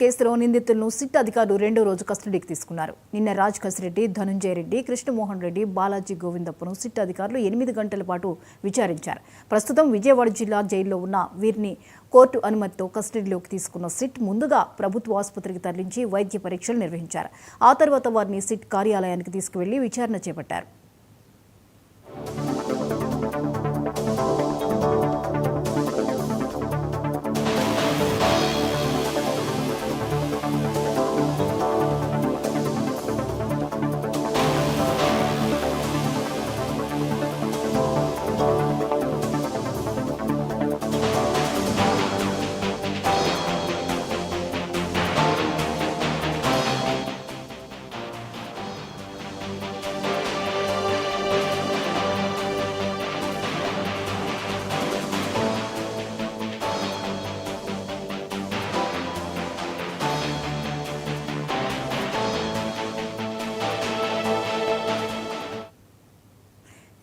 కేసులో నిందితులను సిట్ అధికారులు రెండో రోజు కస్టడీకి తీసుకున్నారు. నిన్న రాజ్ కసిరెడ్డి, ధనుంజయ రెడ్డి, కృష్ణమోహన్ రెడ్డి, బాలాజీ గోవిందప్పను సిట్ అధికారులు 8 గంటల పాటు విచారించారు. ప్రస్తుతం విజయవాడ జిల్లా జైల్లో ఉన్న వీరిని కోర్టు అనుమతితో కస్టడీలోకి తీసుకున్న సిట్ ముందుగా ప్రభుత్వ ఆసుపత్రికి తరలించి వైద్య పరీక్షలు నిర్వహించారు. ఆ తర్వాత వారిని సిట్ కార్యాలయానికి తీసుకువెళ్లి విచారణ చేపట్టారు.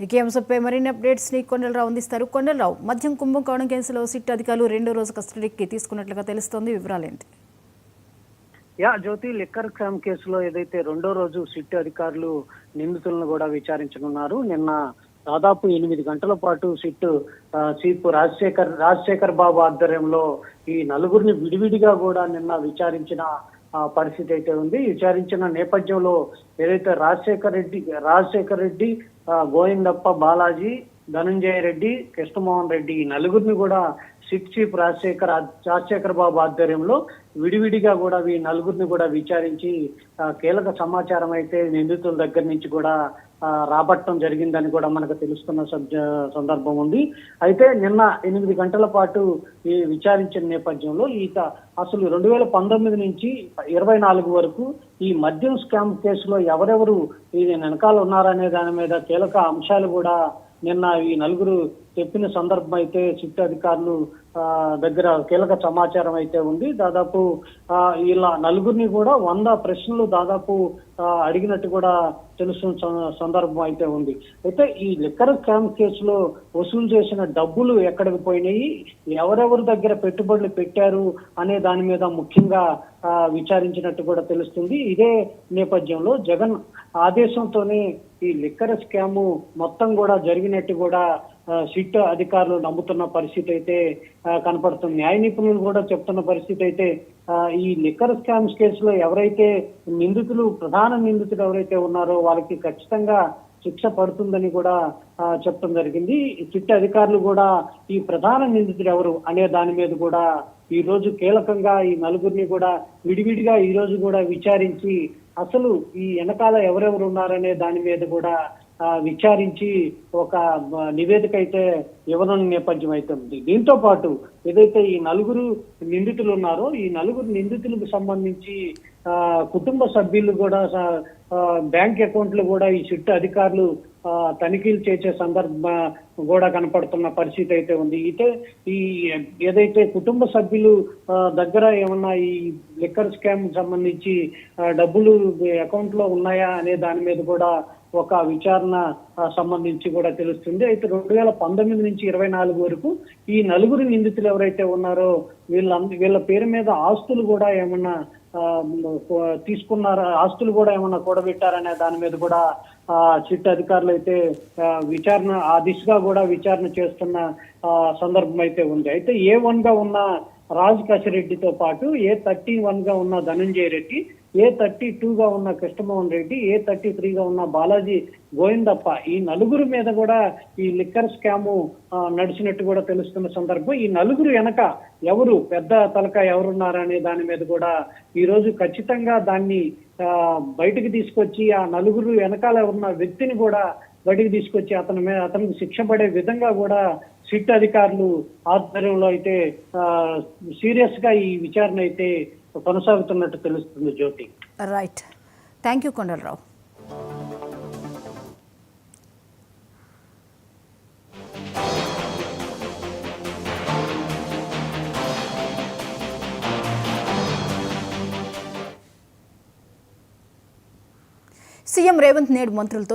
ఈ అంశంపై మరిన్ని అప్డేట్స్ ని కొండలరావు అందిస్తారు. కొండలరావు, మద్యం కుంభకోణం కేసులో సిట్ అధికారులు రెండో రోజు కస్టడీకి తీసుకున్నట్లుగా తెలుస్తోంది. వివరాలేంటి? జ్యోతి, లిక్కర్ స్కామ్ కేసులో ఏదైతే రెండో రోజు సిట్ అధికారులు నిందితులను కూడా విచారించనున్నారు. నిన్న దాదాపు 8 గంటల పాటు సిట్ చీఫ్ రాజశేఖర్ బాబు ఆధ్వర్యంలో ఈ నలుగురిని విడివిడిగా కూడా నిన్న విచారించిన పరిస్థితి అయితే ఉంది. విచారించిన నేపథ్యంలో ఏదైతే రాజశేఖర్ రెడ్డి, గోవిందప్ప, బాలాజీ, ధనుంజయ రెడ్డి, కృష్ణమోహన్ రెడ్డి ఈ నలుగురిని కూడా సిట్ చీఫ్ రాజశేఖర్ బాబు ఆధ్వర్యంలో విడివిడిగా కూడా ఈ నలుగురిని కూడా విచారించి కీలక సమాచారం అయితే నిందితుల దగ్గర నుంచి కూడా రాబట్టడం జరిగిందని కూడా మనకు తెలుస్తున్న సందర్భం ఉంది. అయితే నిన్న 8 గంటల పాటు ఈ విచారించిన నేపథ్యంలో అసలు 2019 నుంచి 24 వరకు ఈ మద్యం స్కామ్ కేసులో ఎవరెవరు ఈ వెనకాల ఉన్నారనే దాని మీద కీలక అంశాలు కూడా నిన్న ఈ నలుగురు చెప్పిన సందర్భం అయితే సిట్ అధికారులు దగ్గర కీలక సమాచారం అయితే ఉంది. దాదాపు ఇలా నలుగురిని కూడా 100 ప్రశ్నలు దాదాపు అడిగినట్టు కూడా తెలుస్తున్న సందర్భం అయితే ఉంది. అయితే ఈ లిక్కర్ స్కామ్ కేసులో వసూలు చేసిన డబ్బులు ఎక్కడికి పోయినాయి, ఎవరెవరి దగ్గర పెట్టుబడులు పెట్టారు అనే దాని మీద ముఖ్యంగా విచారించినట్టు కూడా తెలుస్తుంది. ఇదే నేపథ్యంలో జగన్ ఆదేశంతోనే ఈ లిక్కర్ స్కామ్ మొత్తం కూడా జరిగినట్టు కూడా సిట్ అధికారులు నమ్ముతున్న పరిస్థితి అయితే కనపడుతుంది. న్యాయ నిపుణులు కూడా చెప్తున్న పరిస్థితి అయితే ఈ లిక్కర్ స్కామ్స్ కేసులో ఎవరైతే ప్రధాన నిందితులు ఎవరైతే ఉన్నారో వాళ్ళకి ఖచ్చితంగా శిక్ష పడుతుందని కూడా చెప్పడం జరిగింది. సిట్ అధికారులు కూడా ఈ ప్రధాన నిందితులు ఎవరు అనే దాని మీద కూడా ఈ రోజు కీలకంగా ఈ నలుగురిని కూడా విడివిడిగా ఈ రోజు కూడా విచారించి అసలు ఈ వెనకాల ఎవరెవరు ఉన్నారనే దాని మీద కూడా విచారించి ఒక నివేదిక అయితే ఇవ్వనున్న నేపథ్యం అయితే ఉంది. దీంతో పాటు ఏదైతే ఈ నలుగురు నిందితులు ఉన్నారో ఈ నలుగురు నిందితులకు సంబంధించి కుటుంబ సభ్యులు కూడా బ్యాంక్ అకౌంట్లు కూడా ఈ సిట్ అధికారులు తనిఖీలు చేసే సందర్భం కూడా కనపడుతున్న పరిస్థితి అయితే ఉంది. ఏదైతే కుటుంబ సభ్యులు దగ్గర ఏమన్నా ఈ లిక్కర్ స్కామ్ సంబంధించి డబ్బులు అకౌంట్ లో ఉన్నాయా అనే దాని మీద కూడా ఒక విచారణ సంబంధించి కూడా తెలుస్తుంది. అయితే 2019 నుంచి 24 వరకు ఈ నలుగురు నిందితులు ఎవరైతే ఉన్నారో వీళ్ళ పేరు మీద ఆస్తులు కూడా ఏమన్నా తీసుకున్నారా, ఆస్తులు కూడా ఏమన్నా కూడబెట్టారనే దాని మీద కూడా సిట్ అధికారులు అయితే ఆ దిశగా కూడా విచారణ చేస్తున్న సందర్భం అయితే ఉంది. అయితే A1 గా ఉన్న రాజ్ కసిరెడ్డితో పాటు A31 గా ఉన్న ధనుంజయ రెడ్డి, A32 గా ఉన్న కృష్ణమోహన్ రెడ్డి, A33 గా ఉన్న బాలాజీ గోవిందప్ప ఈ నలుగురు మీద కూడా ఈ లిక్కర్ స్కామ్ నడిచినట్టు కూడా తెలుస్తున్న సందర్భం. ఈ నలుగురు వెనక ఎవరు పెద్ద తలక ఎవరున్నారనే దాని మీద కూడా ఈ రోజు ఖచ్చితంగా దాన్ని బయటికి తీసుకొచ్చి ఆ నలుగురు వెనకాల ఉన్న వ్యక్తిని కూడా బయటికి తీసుకొచ్చి అతనికి శిక్ష పడే విధంగా కూడా సిట్ అధికారులు ఆధ్వర్యంలో అయితే సీరియస్ గా ఈ విచారణ అయితే కొనసాగుతున్నట్టు తెలుస్తుంది. Jyoti, right, thank you Kondalarao. CM Revanth నేడు మంత్రులతో